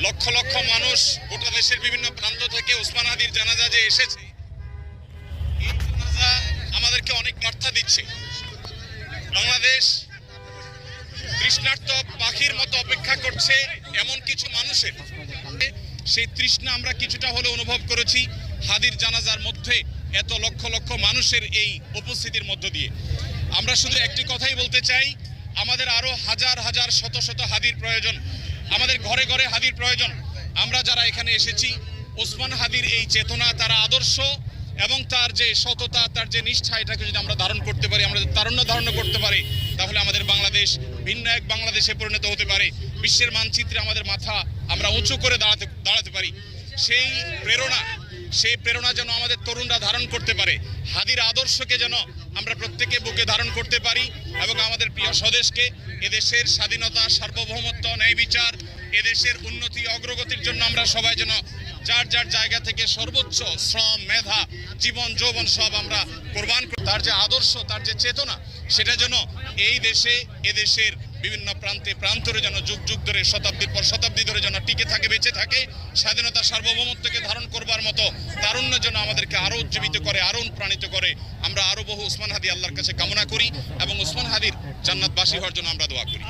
লক্ষ লক্ষ মানুষ গোটা দেশের বিভিন্ন প্রান্ত থেকে ওসমান হাদির জানাজা যে এসেছে, এই জানাজা আমাদেরকে অনেক বার্তা দিচ্ছে। বাংলাদেশ তৃষ্ণার্ত পাখির মতো অপেক্ষা করছে এমন কিছু মানুষের, সেই তৃষ্ণা আমরা কিছুটা হলে অনুভব করেছি হাদির জানাজার মধ্যে, এত লক্ষ লক্ষ মানুষের এই উপস্থিতির মধ্য দিয়ে। আমরা শুধু একটি কথাই বলতে চাই, আমাদের আরো হাজার হাজার শত শত হাদির প্রয়োজন, আমাদের ঘরে ঘরে হাদির প্রয়োজন। আমরা যারা এখানে এসেছি, ওসমান হাদির এই চেতনা, তার আদর্শ এবং তার যে সততা, তার যে নিষ্ঠা, এটাকে যদি আমরা ধারণ করতে পারি, আমরা যদি তারুণ্য ধারণ করতে পারি, তাহলে আমাদের বাংলাদেশ ভিন্ন এক বাংলাদেশে পরিণত হতে পারে। বিশ্বের মানচিত্রে আমাদের মাথা আমরা উঁচু করে দাঁড়াতে পারি। সেই প্রেরণা যেন আমাদের তরুণরা ধারণ করতে পারে, হাদির আদর্শকে যেন আমরা প্রত্যেকে বুকে ধারণ করতে পারি এবং আমাদের প্রিয় স্বদেশকে, এদেশের স্বাধীনতা, সার্বভৌমত্ব, ন্যায় বিচার, এদেশের উন্নতি অগ্রগতির জন্য আমরা সবাই যেন যার যার জায়গা থেকে সর্বোচ্চ শ্রম, মেধা, জীবন, যৌবন সব আমরা কোরবান করি। তার যে আদর্শ, তার যে চেতনা, সেটা যেন এই দেশে, এদেশের বিভিন্ন প্রান্তে প্রান্তরে যেন যুগ যুগ ধরে, শতাব্দীর পর শতাব্দী ধরে যেন টিকে থাকে, বেঁচে থাকে। স্বাধীনতা, সার্বভৌমত্বকে ধারণ করবার মতো তারুণ্য যেন আমাদেরকে আরো উজ্জীবিত করে, আরো অনুপ্রাণিত করে। আমরা আরো বহু ওসমান হাদি আল্লাহর কাছে কামনা করি এবং ওসমান হাদির জান্নাতবাসী হওয়ার জন্য আমরা দোয়া করি।